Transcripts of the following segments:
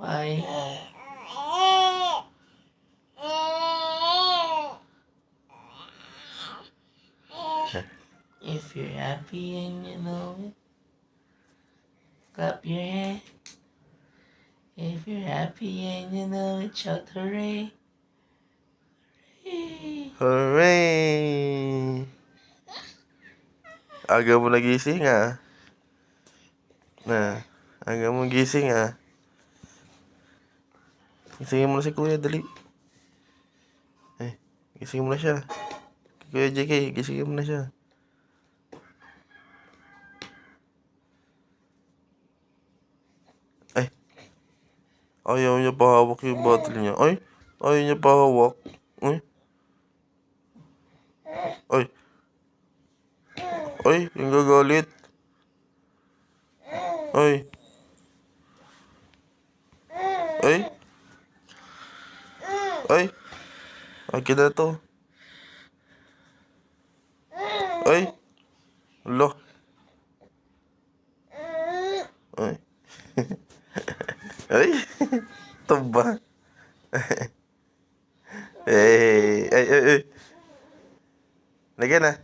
Why? If you're happy and you know it, clap your hands. If you're happy and you know it, shout hooray. Hooray. Hooray! Aga mo nagising ah. Aga mo gising ah. Gisingin mo na si Kuya, dali. Gisingin mo na siya. Kuya JK, gisingin mo na siya. Ayaw niya pahawak yung bottle niya. Ayaw niya pahawak. Yung gagalit. Ay. Akin na to. Alo. Tumba. Lagyan na.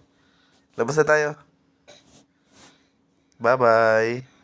Labas na tayo. Bye-bye.